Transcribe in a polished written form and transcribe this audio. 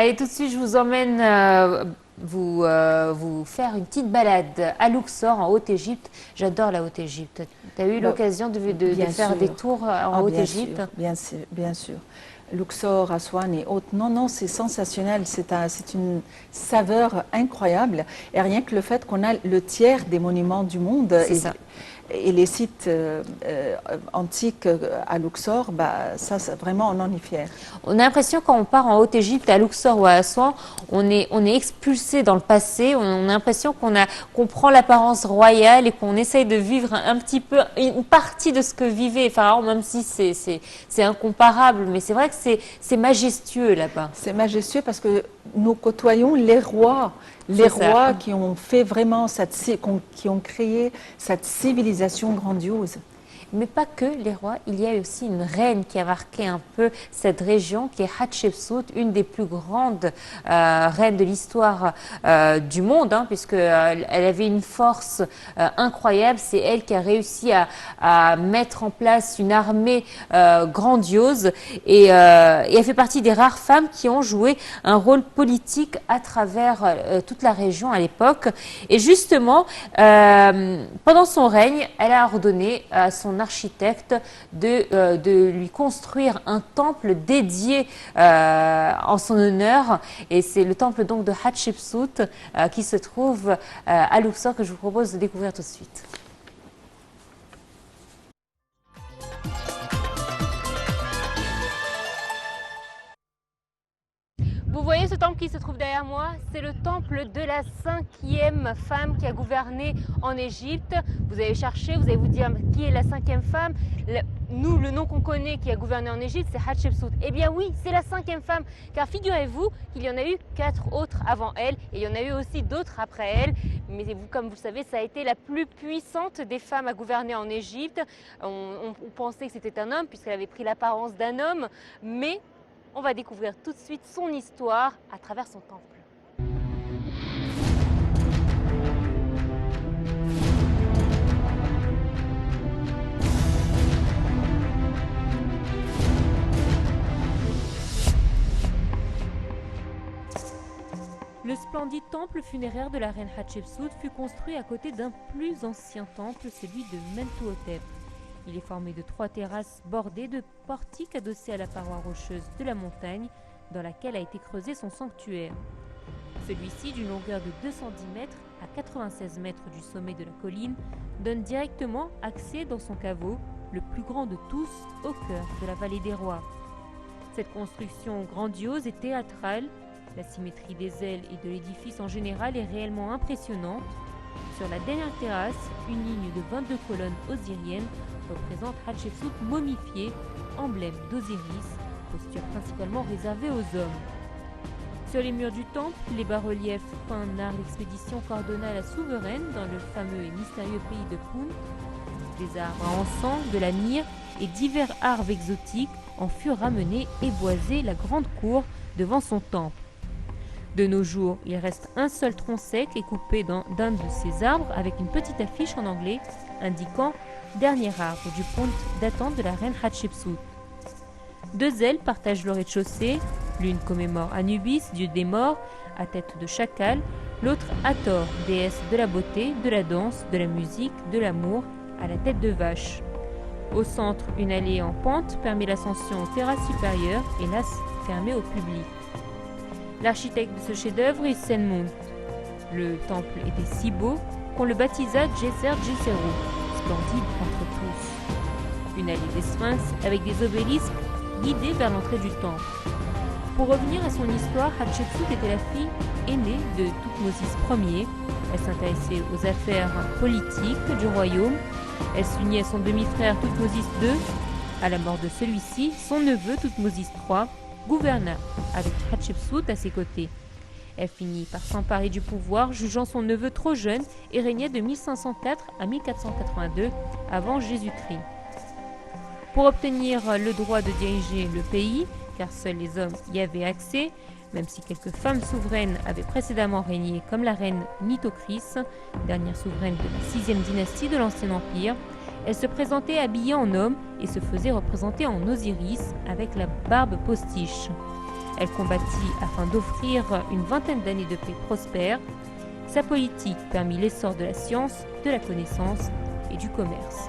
Allez, tout de suite, je vous emmène vous faire une petite balade à Luxor, en Haute-Égypte. J'adore la Haute-Égypte. Tu as eu Bah, l'occasion de bien faire des sûr. tours en Ah, Haute-Égypte? bien sûr, bien sûr. Luxor, Aswan et autres. Non, non, c'est sensationnel. C'est une saveur incroyable. Et rien que le fait qu'on a le tiers des monuments du monde C'est ça. et les sites antiques à Luxor, bah, ça, vraiment, on en est fier. On a l'impression quand on part en Haute-Égypte, à Luxor ou à Assouan, on est expulsé dans le passé. On a l'impression qu'on prend l'apparence royale et qu'on essaye de vivre un petit peu une partie de ce que vivait les pharaons, même si c'est incomparable. Mais c'est vrai que c'est majestueux là-bas. C'est majestueux parce que nous côtoyons les C'est ça. rois qui ont fait vraiment qui ont créé cette civilisation grandiose. Mais pas que les rois, il y a aussi une reine qui a marqué un peu cette région, qui est Hatshepsut, une des plus grandes reines de l'histoire du monde, hein, puisque elle avait une force incroyable. C'est elle qui a réussi à mettre en place une armée grandiose et elle fait partie des rares femmes qui ont joué un rôle politique à travers toute la région à l'époque. Et justement, pendant son règne, elle a ordonné à son architecte de lui construire un temple dédié en son honneur. Et c'est le temple donc de Hatshepsut qui se trouve à Luxor que je vous propose de découvrir tout de suite. Vous voyez ce temple qui se trouve derrière moi? C'est le temple de la 5e femme qui a gouverné en Égypte. Vous allez chercher, vous allez vous dire qui est la 5e femme? Nous, le nom qu'on connaît qui a gouverné en Égypte, c'est Hatshepsut. Eh bien oui, c'est la 5e femme, car figurez-vous qu'il y en a eu 4 autres avant elle, et il y en a eu aussi d'autres après elle. Mais comme vous le savez, ça a été la plus puissante des femmes à gouverner en Égypte. On pensait que c'était un homme, puisqu'elle avait pris l'apparence d'un homme, mais on va découvrir tout de suite son histoire à travers son temple. Le splendide temple funéraire de la reine Hatshepsut fut construit à côté d'un plus ancien temple, celui de Mentuhotep. Il est formé de 3 terrasses bordées de portiques adossés à la paroi rocheuse de la montagne dans laquelle a été creusé son sanctuaire. Celui-ci, d'une longueur de 210 mètres à 96 mètres du sommet de la colline, donne directement accès dans son caveau, le plus grand de tous, au cœur de la vallée des rois. Cette construction grandiose et théâtrale, la symétrie des ailes et de l'édifice en général est réellement impressionnante. Sur la dernière terrasse, une ligne de 22 colonnes osiriennes représente Hatshepsut momifiée, emblème d'Osiris, posture principalement réservée aux hommes. Sur les murs du temple, les bas-reliefs peints narrent l'expédition qu'ordonna la souveraine dans le fameux et mystérieux pays de Punt. Des arbres à encens, de la myrrhe et divers arbres exotiques en furent ramenés et boisés la grande cour devant son temple. De nos jours, il reste un seul tronc sec et coupé d'un de ces arbres avec une petite affiche en anglais indiquant « Dernier arbre du Punt datant de la reine Hatshepsut ». 2 ailes partagent le rez-de-chaussée, l'une commémore Anubis, dieu des morts, à tête de chacal, l'autre Hathor, déesse de la beauté, de la danse, de la musique, de l'amour, à la tête de vache. Au centre, une allée en pente permet l'ascension aux terrasses supérieures, hélas fermée au public. L'architecte de ce chef-d'œuvre est Senmount. Le temple était si beau qu'on le baptisa Djeser Djeseru, splendide entre tous. Une allée des sphinx avec des obélisques guidés vers l'entrée du temple. Pour revenir à son histoire, Hatshepsut était la fille aînée de Thoutmôsis Ier. Elle s'intéressait aux affaires politiques du royaume. Elle s'unit à son demi-frère Thoutmôsis II. À la mort de celui-ci, son neveu Thoutmôsis III gouverna avec Hatshepsut à ses côtés. Elle finit par s'emparer du pouvoir, jugeant son neveu trop jeune, et régna de 1504 à 1482 avant Jésus-Christ. Pour obtenir le droit de diriger le pays, car seuls les hommes y avaient accès, même si quelques femmes souveraines avaient précédemment régné comme la reine Nitocris, dernière souveraine de la 6e dynastie de l'Ancien Empire, elle se présentait habillée en homme et se faisait représenter en Osiris avec la barbe postiche. Elle combattit afin d'offrir une vingtaine d'années de paix prospère. Sa politique permit l'essor de la science, de la connaissance et du commerce.